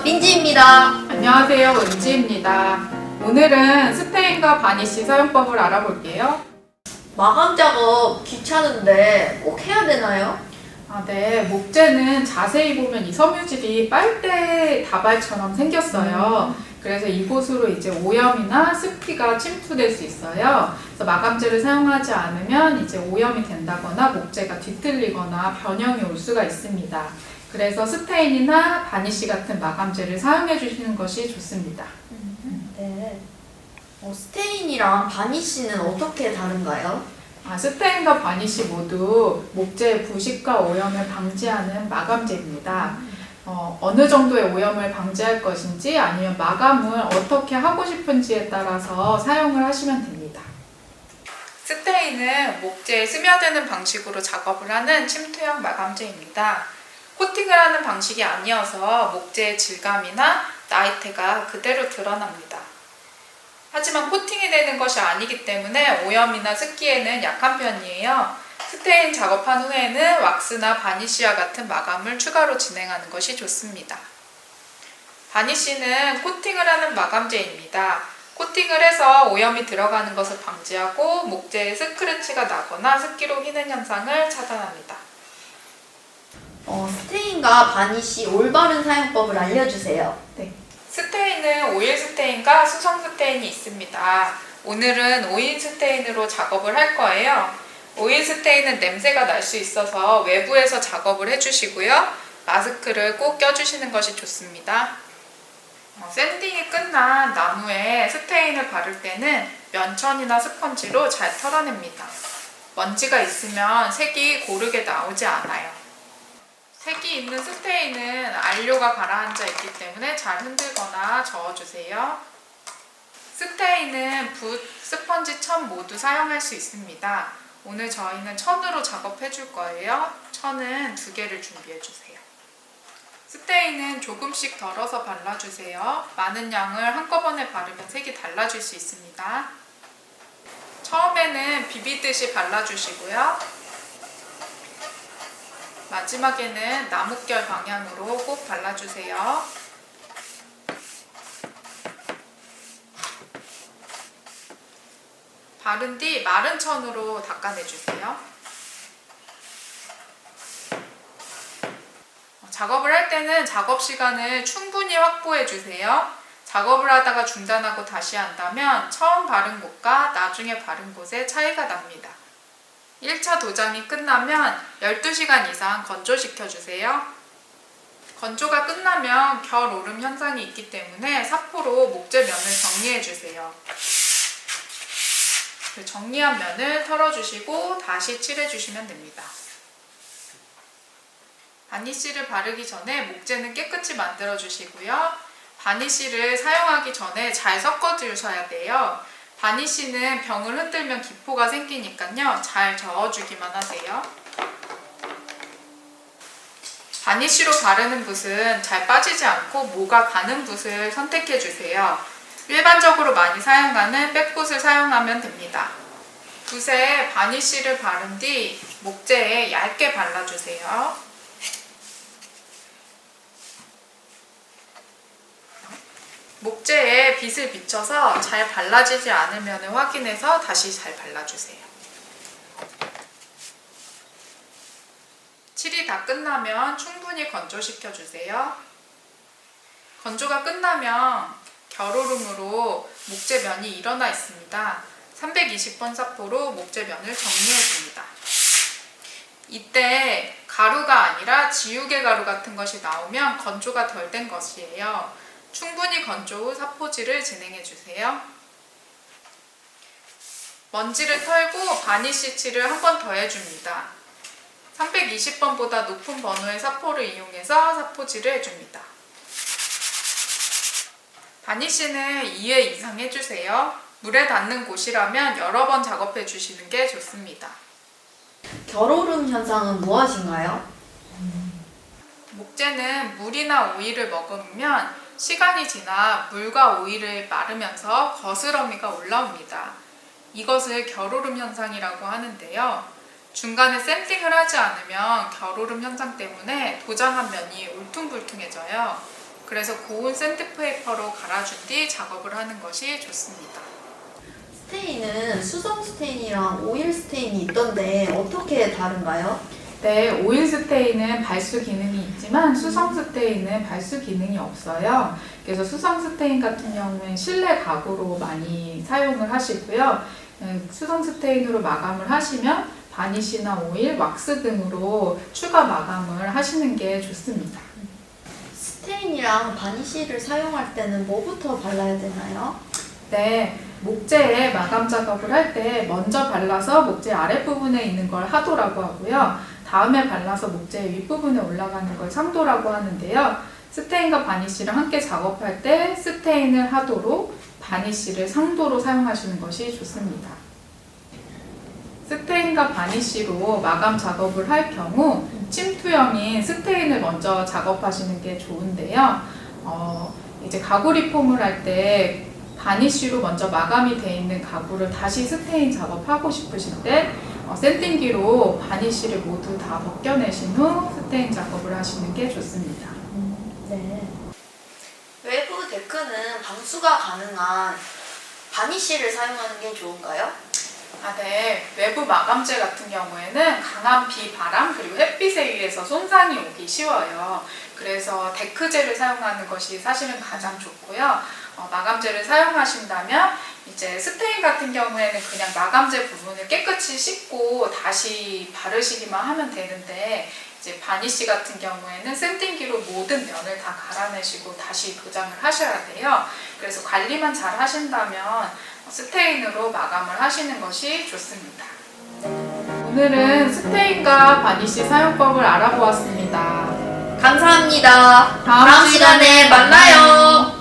민지입니다. 안녕하세요, 은지입니다. 오늘은 스테인과 바니쉬 사용법을 알아볼게요. 마감 작업 귀찮은데 꼭 해야 되나요? 네, 목재는 자세히 보면 이 섬유질이 빨대 다발처럼 생겼어요. 그래서 이곳으로 이제 오염이나 습기가 침투될 수 있어요. 그래서 마감재를 사용하지 않으면 이제 오염이 된다거나 목재가 뒤틀리거나 변형이 올 수가 있습니다. 그래서 스테인이나 바니쉬 같은 마감재를 사용해 주시는 것이 좋습니다. 네. 스테인이랑 바니쉬는 어떻게 다른가요? 스테인과 바니쉬 모두 목재의 부식과 오염을 방지하는 마감재입니다. 어느 정도의 오염을 방지할 것인지 아니면 마감을 어떻게 하고 싶은지에 따라서 사용을 하시면 됩니다. 스테인은 목재에 스며드는 방식으로 작업을 하는 침투형 마감재입니다. 코팅을 하는 방식이 아니어서 목재의 질감이나 나이테가 그대로 드러납니다. 하지만 코팅이 되는 것이 아니기 때문에 오염이나 습기에는 약한 편이에요. 스테인 작업한 후에는 왁스나 바니쉬와 같은 마감을 추가로 진행하는 것이 좋습니다. 바니쉬는 코팅을 하는 마감재입니다. 코팅을 해서 오염이 들어가는 것을 방지하고 목재에 스크래치가 나거나 습기로 휘는 현상을 차단합니다. 스테인과 바니쉬 올바른 사용법을 알려주세요. 네. 스테인은 오일 스테인과 수성 스테인이 있습니다. 오늘은 오일 스테인으로 작업을 할 거예요. 오일 스테인은 냄새가 날 수 있어서 외부에서 작업을 해주시고요. 마스크를 꼭 껴주시는 것이 좋습니다. 샌딩이 끝난 나무에 스테인을 바를 때는 면천이나 스펀지로 잘 털어냅니다. 먼지가 있으면 색이 고르게 나오지 않아요. 색이 있는 스테인은 안료가 가라앉아 있기 때문에 잘 흔들거나 저어주세요. 스테인은 붓, 스펀지, 천 모두 사용할 수 있습니다. 오늘 저희는 천으로 작업해 줄 거예요. 천은 2개를 준비해 주세요. 스테인은 조금씩 덜어서 발라주세요. 많은 양을 한꺼번에 바르면 색이 달라질 수 있습니다. 처음에는 비비듯이 발라주시고요. 마지막에는 나뭇결 방향으로 꼭 발라주세요. 바른 뒤 마른 천으로 닦아내주세요. 작업을 할 때는 작업 시간을 충분히 확보해주세요. 작업을 하다가 중단하고 다시 한다면 처음 바른 곳과 나중에 바른 곳에 차이가 납니다. 1차 도장이 끝나면 12시간 이상 건조시켜주세요. 건조가 끝나면 결 오름 현상이 있기 때문에 사포로 목재면을 정리해주세요. 정리한 면을 털어주시고 다시 칠해주시면 됩니다. 바니쉬를 바르기 전에 목재는 깨끗이 만들어주시고요. 바니쉬를 사용하기 전에 잘 섞어주셔야 돼요. 바니쉬는 병을 흔들면 기포가 생기니까요. 잘 저어주기만 하세요. 바니쉬로 바르는 붓은 잘 빠지지 않고 모가 가는 붓을 선택해주세요. 일반적으로 많이 사용하는 백붓을 사용하면 됩니다. 붓에 바니쉬를 바른 뒤 목재에 얇게 발라주세요. 목재에 빗을 비춰서 잘 발라지지 않을 면을 확인해서 다시 잘 발라주세요. 칠이 다 끝나면 충분히 건조시켜주세요. 건조가 끝나면 결오름으로 목재면이 일어나 있습니다. 320번 사포로 목재면을 정리해줍니다. 이때 가루가 아니라 지우개 가루 같은 것이 나오면 건조가 덜 된 것이에요. 충분히 건조 후 사포질을 진행해주세요. 먼지를 털고 바니쉬 칠을 한 번 더 해줍니다. 320번보다 높은 번호의 사포를 이용해서 사포질을 해줍니다. 바니쉬는 2회 이상 해주세요. 물에 닿는 곳이라면 여러 번 작업해 주시는 게 좋습니다. 결오름 현상은 무엇인가요? 목재는 물이나 오일을 머금으면 시간이 지나 물과 오일을 마르면서 거스러미가 올라옵니다. 이것을 결오름 현상이라고 하는데요. 중간에 샌딩을 하지 않으면 결오름 현상 때문에 도장한 면이 울퉁불퉁해져요. 그래서 고운 샌드페이퍼로 갈아준 뒤 작업을 하는 것이 좋습니다. 스테인은 수성 스테인이랑 오일 스테인이 있던데 어떻게 다른가요? 네, 오일 스테인은 발수 기능이 있지만 수성 스테인은 발수 기능이 없어요. 그래서 수성 스테인 같은 경우는 실내 가구로 많이 사용을 하시고요. 수성 스테인으로 마감을 하시면 바니쉬나 오일, 왁스 등으로 추가 마감을 하시는 게 좋습니다. 스테인이랑 바니쉬를 사용할 때는 뭐부터 발라야 되나요? 네, 목재에 마감 작업을 할 때 먼저 발라서 목재 아랫부분에 있는 걸 하도라고 하고요. 다음에 발라서 목재 윗부분에 올라가는 걸 상도라고 하는데요. 스테인과 바니쉬를 함께 작업할 때 스테인을 하도로, 바니쉬를 상도로 사용하시는 것이 좋습니다. 스테인과 바니쉬로 마감 작업을 할 경우 침투형인 스테인을 먼저 작업하시는 게 좋은데요. 이제 가구 리폼을 할 때 바니쉬로 먼저 마감이 되어 있는 가구를 다시 스테인 작업하고 싶으실 때 샌딩기로 바니쉬를 모두 다 벗겨내신 후 스테인 작업을 하시는 게 좋습니다. 네. 외부 데크는 방수가 가능한 바니쉬를 사용하는 게 좋은가요? 네. 외부 마감재 같은 경우에는 강한 비, 바람, 그리고 햇빛에 의해서 손상이 오기 쉬워요. 그래서 데크재를 사용하는 것이 사실은 가장 좋고요. 마감재를 사용하신다면 이제 스테인 같은 경우에는 그냥 마감재 부분을 깨끗이 씻고 다시 바르시기만 하면 되는데, 이제 바니쉬 같은 경우에는 샌딩기로 모든 면을 다 갈아내시고 다시 도장을 하셔야 돼요. 그래서 관리만 잘 하신다면 스테인으로 마감을 하시는 것이 좋습니다. 오늘은 스테인과 바니쉬 사용법을 알아보았습니다. 감사합니다. 다음 시간에 만나요.